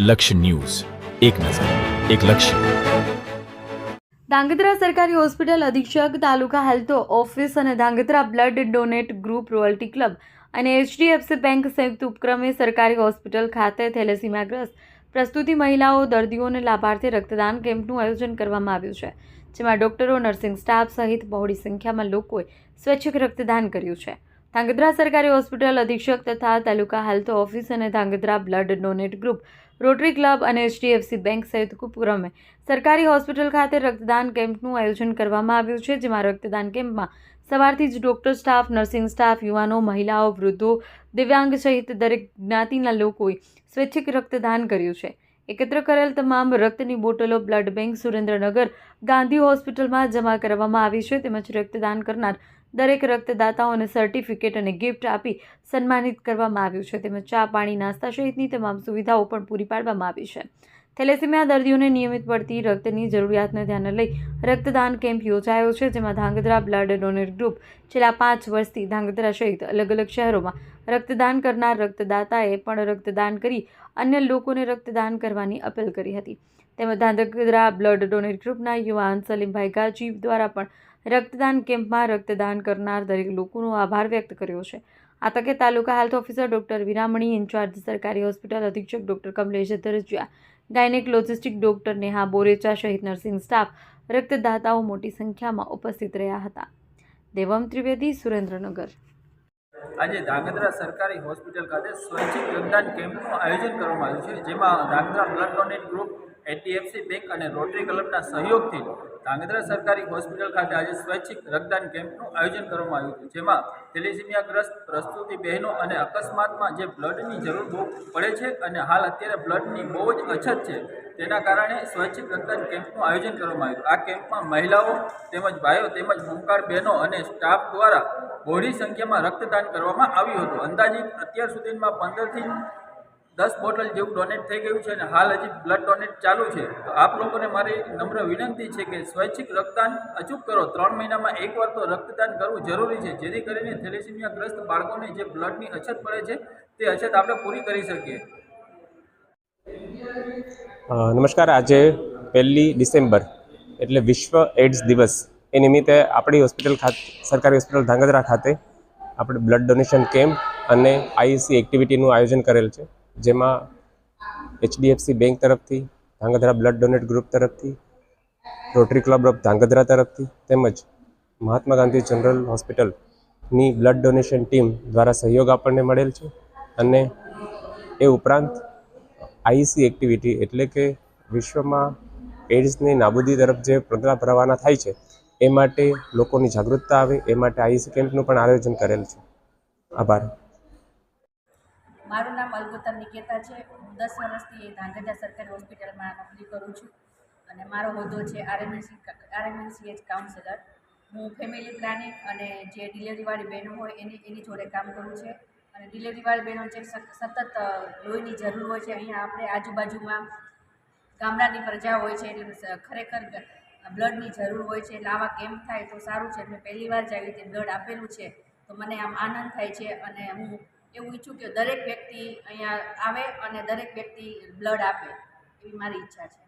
લક્ષ્ય ન્યૂઝ, એક નજર, એક લક્ષ્ય. ધાંગધ્રા સરકારી હોસ્પિટલ અધિક્ષક, તાલુકા હેલ્થ ઓફિસ અને Dhrangadhra blood donate group, royalty club અને HDFC બેંક સંયુક્ત ઉપક્રમે સરકારી હોસ્પિટલ ખાતે થેલેસીમિયાગ્રસ્ત પ્રસૂતિ મહિલાઓ દર્દીઓને લાભાર્થે રક્તદાન કેમ્પનું આયોજન કરવામાં આવ્યું છે, જેમાં ડોક્ટરો, નર્સિંગ સ્ટાફ સહિત બહોળી સંખ્યામાં લોકોએ સ્વૈચ્છિક રક્તદાન કર્યું છે. ધાંગધ્રા સરકારી હોસ્પિટલ અધિક્ષક તથા તાલુકા હેલ્થ ઓફિસ અને Dhrangadhra blood donate group, rotary club અને HDFC બેંક સહિત ઉપક્રમે સરકારી હોસ્પિટલ ખાતે રક્તદાન કેમ્પનું આયોજન કરવામાં આવ્યું છે, જેમાં રક્તદાન કેમ્પમાં સવારથી જ ડોક્ટર સ્ટાફ, નર્સિંગ સ્ટાફ, યુવાનો, મહિલાઓ, વૃદ્ધો, દિવ્યાંગ સહિત દરેક જ્ઞાતિના લોકોએ સ્વૈચ્છિક રક્તદાન કર્યું છે. એકત્ર કરેલ તમામ રક્તની બોટલો બ્લડ બેંક સુરેન્દ્રનગર ગાંધી હોસ્પિટલમાં જમા કરવામાં આવી છે, તેમજ રક્તદાન કરનાર દરેક રક્તદાતાઓને સર્ટિફિકેટ અને ગિફ્ટ આપી સન્માનિત કરવામાં આવ્યું છે, તેમજ ચા, પાણી, નાસ્તા સહિતની તમામ સુવિધાઓ પણ પૂરી પાડવામાં આવી છે. થેલેસીમિયા દર્દીઓને નિયમિત પડતી રક્તની જરૂરિયાતને ધ્યાને લઈ રક્તદાન કેમ્પ યોજાયો છે, જેમાં ધાંગધ્રા બ્લડ ડોનેટ ગ્રુપ છેલ્લા 5 વર્ષથી ધાંગધ્રા સહિત અલગ અલગ શહેરોમાં રક્તદાન કરનાર રક્તદાતાએ પણ રક્તદાન કરી અન્ય લોકોને રક્તદાન કરવાની અપીલ કરી હતી. તેમજ ધાંગધ્રા બ્લડ ડોનેટ ગ્રુપના યુવાન સલીમભાઈ ગાજી દ્વારા પણ રક્તદાન કેમ્પમાં રક્તદાન કરનાર દરેક લોકોનો આભાર વ્યક્ત કર્યો છે. આ તકે taluka health officer doctor Viramani, in charge સરકારી હોસ્પિટલ અધિક્ષક doctor Kamlesh Dharajiya, gynaecologist doctor Neha Borecha સહિત નર્સિંગ સ્ટાફ, રક્તદાતાઓ મોટી સંખ્યામાં ઉપસ્થિત રહ્યા હતા. દેવમ ત્રિવેદી, સુરેન્દ્રનગર. આજે ધાંગધ્રા સરકારી હોસ્પિટલ ખાતે સ્વૈચ્છિક રક્તદાન કેમ્પનું આયોજન કરવામાં આવ્યું છે, જેમાં Dhrangadhra blood donate group, HDFC bank અને રોટરી ક્લબના સહયોગથી ધાંગધ્રા સરકારી હોસ્પિટલ ખાતે આજે સ્વૈચ્છિક રક્તદાન કેમ્પનું આયોજન કરવામાં આવ્યું હતું, જેમાં થેલેસીમિયાગ્રસ્ત પ્રસૂતિ બહેનો અને અકસ્માતમાં જે બ્લડની જરૂર બહુ પડે છે અને હાલ અત્યારે બ્લડની બહુ જ અછત છે, તેના કારણે સ્વૈચ્છિક રક્તદાન કેમ્પનું આયોજન કરવામાં આવ્યું. આ કેમ્પમાં મહિલાઓ તેમજ ભાઈઓ તેમજ હોમગાર્ડ બહેનો અને સ્ટાફ દ્વારા બહોળી સંખ્યામાં રક્તદાન કરવામાં આવ્યું હતું. અંદાજિત અત્યાર સુધીમાં 15 થી 10 બોટલ જેવું ડોનેટ થઈ ગયું છે અને હાલ હજી બ્લડ ડોનેટ ચાલુ છે. તો આપ લોકોને મારી નમ્ર વિનંતી છે કે સ્વૈચ્છિક રક્તદાન અચૂક કરો. 3 મહિનામાં એકવાર તો રક્તદાન કરવું જરૂરી છે, જેથી કરીને થેલેસીમિયાગ્રસ્ત બાળકોને જે બ્લડની અછત પડે છે તે અછત આપણે પૂરી કરી શકીએ. નમસ્કાર. આજે 1 ડિસેમ્બર એટલે વિશ્વ એડ્સ દિવસ એ નિમિત્તે આપણી હોસ્પિટલ ખાતે, સરકારી હોસ્પિટલ ધાંગધ્રા ખાતે આપણે બ્લડ ડોનેશન કેમ્પ અને IEC એક્ટિવિટીનું આયોજન કરેલ છે, જેમાં HDFC બેંક તરફથી, ધાંગધ્રા બ્લડ ડોનેટ ગ્રુપ તરફથી, રોટરી ક્લબ ઓફ ધાંગધ્રા તરફથી તેમજ મહાત્મા ગાંધી જનરલ હોસ્પિટલની બ્લડ ડોનેશન ટીમ દ્વારા સહયોગ આપણને મળેલ છે. અને એ ઉપરાંત IEC એક્ટિવિટી એટલે કે વિશ્વમાં એડ્સની નાબૂદી તરફ જે પગલાં ભરવાના થાય છે એ માટે લોકોની જાગૃતતા આવે એ માટે IEC કેમ્પનું પણ આયોજન કરેલ છે. આભાર. મારું નામ અલગોતમ નિકેતા છે. હું 10 વર્ષથી ધાંગધ્રા સરકારી હોસ્પિટલમાં નોકરી કરું છું અને મારો હોદ્દો છે RMNCH કાઉન્સેલર. હું ફેમિલી પ્લાનિંગ અને જે ડિલિવરીવાળી બહેનો હોય એની જોડે કામ કરું છું. અને ડિલિવરીવાળી બહેનો જે સતત લોહીની જરૂર હોય છે, અહીંયા આપણે આજુબાજુમાં ગામડાની પ્રજા હોય છે, એટલે ખરેખર બ્લડની જરૂર હોય છે, એટલે આવા કેમ્પ થાય તો સારું છે. મેં પહેલી વાર જ આવી રીતે બ્લડ આપેલું છે, તો મને આમ આનંદ થાય છે અને હું એવું ઈચ્છું કે દરેક વ્યક્તિ અહીંયા આવે અને દરેક વ્યક્તિ બ્લડ આપે, એવી મારી ઈચ્છા છે.